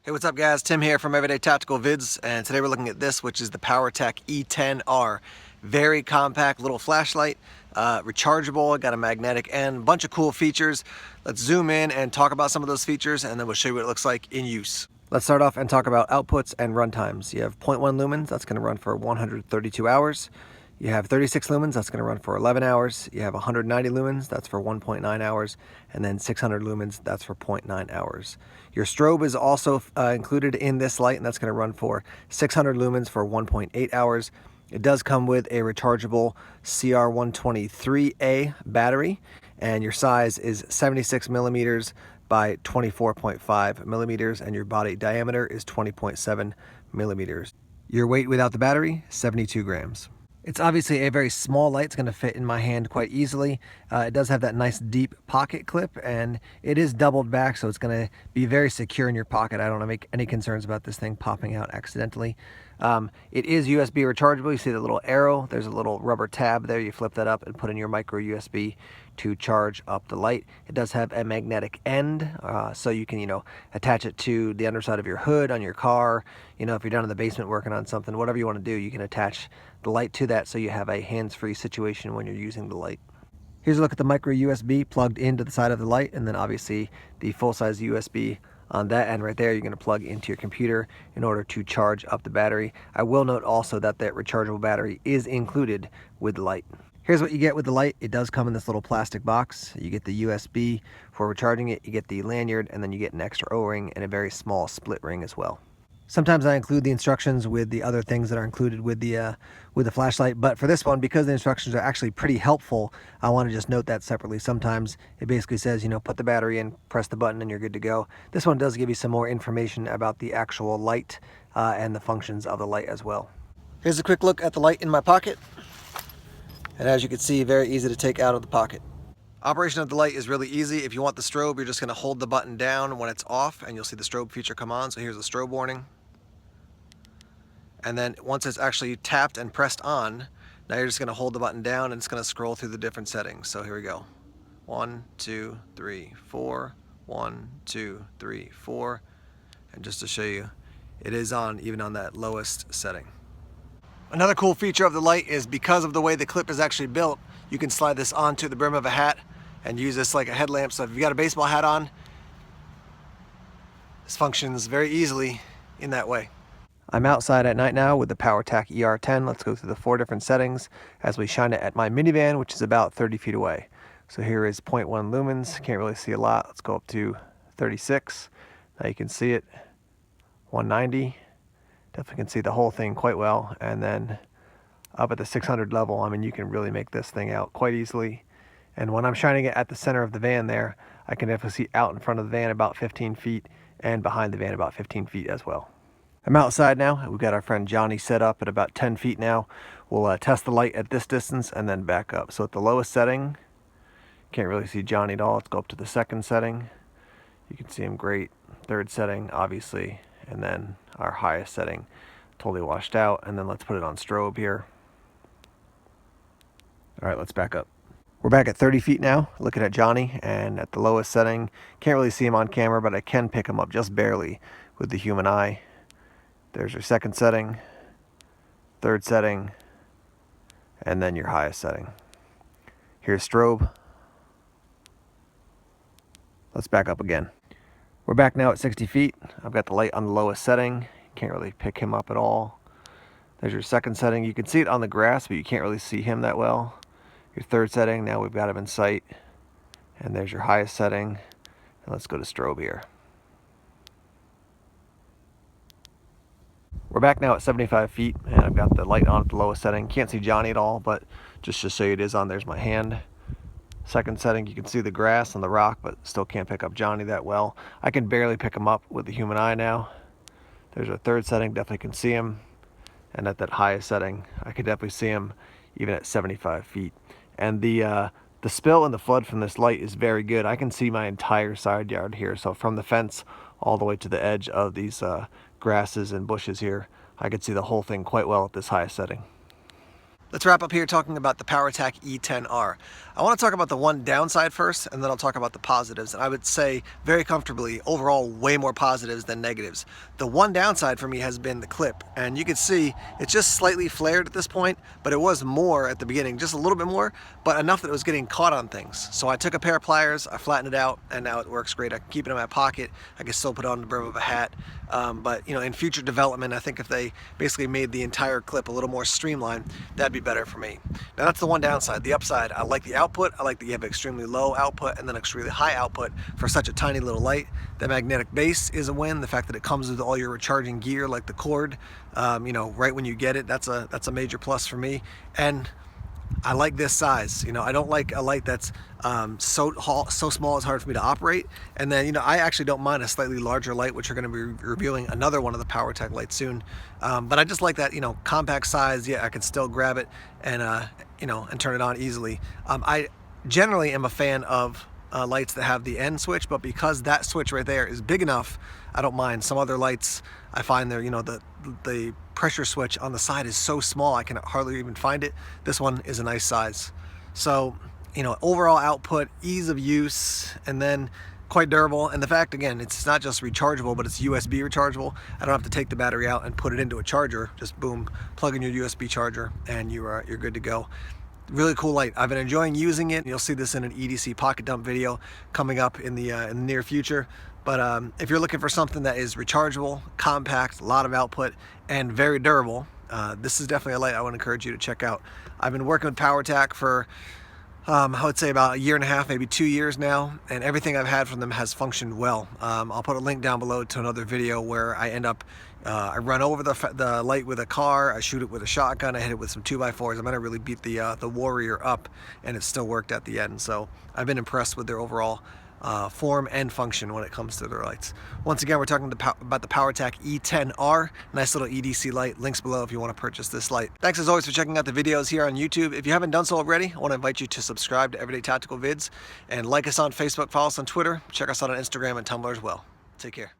Hey, what's up guys? Tim here from Everyday Tactical Vids, and today we're looking at this, which is the PowerTech E10R. Very compact little flashlight, rechargeable, got a magnetic end, bunch of cool features. Let's zoom in and talk about some of those features, and then we'll show you what it looks like in use. Let's start off and talk about outputs and run times. You have 0.1 lumens, that's going to run for 132 hours. You have 36 lumens, that's going to run for 11 hours. You have 190 lumens, that's for 1.9 hours. And then 600 lumens, that's for 0.9 hours. Your strobe is also included in this light, and that's going to run for 600 lumens for 1.8 hours. It does come with a rechargeable CR123A battery, and your size is 76 millimeters by 24.5 millimeters, and your body diameter is 20.7 millimeters. Your weight without the battery, 72 grams. It's obviously a very small light. It's going to fit in my hand quite easily. It does have that nice deep pocket clip, and it is doubled back, so it's going to be very secure in your pocket. I don't make any concerns about this thing popping out accidentally. It is USB rechargeable. You see the little arrow. There's a little rubber tab there. You flip that up and put in your micro USB to charge up the light. It does have a magnetic end, so you can, attach it to the underside of your hood on your car. If you're down in the basement working on something, whatever you want to do, you can attach the light to that so you have a hands-free situation when you're using the light. Here's a look at the micro USB plugged into the side of the light, and then obviously the full-size USB on that end right there. You're going to plug into your computer in order to charge up the battery. I will note also that that rechargeable battery is included with the light. Here's what you get with the light. It does come in this little plastic box. You get the USB for recharging it, you get the lanyard, and then you get an extra O-ring and a very small split ring as well. Sometimes I include the instructions with the other things that are included with the flashlight, but for this one, because the instructions are actually pretty helpful, I want to just note that separately. Sometimes it basically says, put the battery in, press the button, and you're good to go. This one does give you some more information about the actual light and the functions of the light as well. Here's a quick look at the light in my pocket, and as you can see, very easy to take out of the pocket. Operation of the light is really easy. If you want the strobe, you're just going to hold the button down when it's off, and you'll see the strobe feature come on. So here's the strobe warning. And then once it's actually tapped and pressed on, now you're just going to hold the button down and it's going to scroll through the different settings. So here we go. 1, 2, 3, 4. 1, 2, 3, 4. And just to show you, it is on even on that lowest setting. Another cool feature of the light is because of the way the clip is actually built, you can slide this onto the brim of a hat and use this like a headlamp. So if you've got a baseball hat on, this functions very easily in that way. I'm outside at night now with the PowerTech ER10. Let's go through the 4 different settings as we shine it at my minivan, which is about 30 feet away. So here is 0.1 lumens. Can't really see a lot. Let's go up to 36. Now you can see it. 190. Definitely can see the whole thing quite well. And then up at the 600 level, you can really make this thing out quite easily. And when I'm shining it at the center of the van there, I can definitely see out in front of the van about 15 feet and behind the van about 15 feet as well. I'm outside now. We've got our friend Johnny set up at about 10 feet now. We'll test the light at this distance and then back up. So at the lowest setting, can't really see Johnny at all. Let's go up to the second setting. You can see him great. Third setting, obviously. And then our highest setting, totally washed out. And then let's put it on strobe here. All right, let's back up. We're back at 30 feet now, looking at Johnny, and at the lowest setting, can't really see him on camera, but I can pick him up just barely with the human eye. There's your second setting, third setting, and then your highest setting. Here's strobe. Let's back up again. We're back now at 60 feet. I've got the light on the lowest setting. Can't really pick him up at all. There's your second setting. You can see it on the grass, but you can't really see him that well. Your third setting, now we've got him in sight. And there's your highest setting. And let's go to strobe here. We're back now at 75 feet, and I've got the light on at the lowest setting. Can't see Johnny at all, but just to show you it is on, there's my hand. Second setting, you can see the grass and the rock, but still can't pick up Johnny that well. I can barely pick him up with the human eye now. There's our third setting, definitely can see him. And at that highest setting, I could definitely see him even at 75 feet. And the spill and the flood from this light is very good. I can see my entire side yard here. So from the fence all the way to the edge of these grasses and bushes here, I could see the whole thing quite well at this highest setting. Let's wrap up here talking about the PowerTac E10R. I want to talk about the one downside first, and then I'll talk about the positives. And I would say very comfortably, overall, way more positives than negatives. The one downside for me has been the clip. And you can see it's just slightly flared at this point, but it was more at the beginning, just a little bit more, but enough that it was getting caught on things. So I took a pair of pliers, I flattened it out, and now it works great. I can keep it in my pocket. I can still put it on the brim of a hat. But in future development, I think if they basically made the entire clip a little more streamlined, that'd be better for me. Now that's the one downside. The upside, I like the output. I like that you have extremely low output and then extremely high output for such a tiny little light. The magnetic base is a win. The fact that it comes with all your recharging gear, like the cord, right when you get it, that's a major plus for me. And I like this size. I don't like a light that's so small it's hard for me to operate. And then, I actually don't mind a slightly larger light, which we're going to be reviewing another one of the PowerTac lights soon. But I just like that, compact size. Yeah, I can still grab it and, and turn it on easily. I generally am a fan of lights that have the end switch, but because that switch right there is big enough, I don't mind. Some other lights, I find they're, the pressure switch on the side is so small I can hardly even find it. This one is a nice size. So, overall output, ease of use, and then quite durable. And the fact, again, it's not just rechargeable, but it's USB rechargeable. I don't have to take the battery out and put it into a charger. Just boom, plug in your USB charger and you're good to go. Really cool light. I've been enjoying using it. You'll see this in an EDC pocket dump video coming up in the near future. But if you're looking for something that is rechargeable, compact, a lot of output, and very durable, this is definitely a light I would encourage you to check out. I've been working with PowerTac for I would say about a year and a half, maybe 2 years now, and everything I've had from them has functioned well. I'll put a link down below to another video where I end up, I run over the light with a car, I shoot it with a shotgun, I hit it with some 2x4s. I'm gonna really beat the Warrior up, and it still worked at the end. So I've been impressed with their overall form and function when it comes to their lights. Once again, we're talking about the PowerTac E10R, nice little EDC light. Links below if you want to purchase this light. Thanks as always for checking out the videos here on YouTube. If you haven't done so already, I want to invite you to subscribe to Everyday Tactical Vids and like us on Facebook, follow us on Twitter, check us out on Instagram and Tumblr as well. Take care.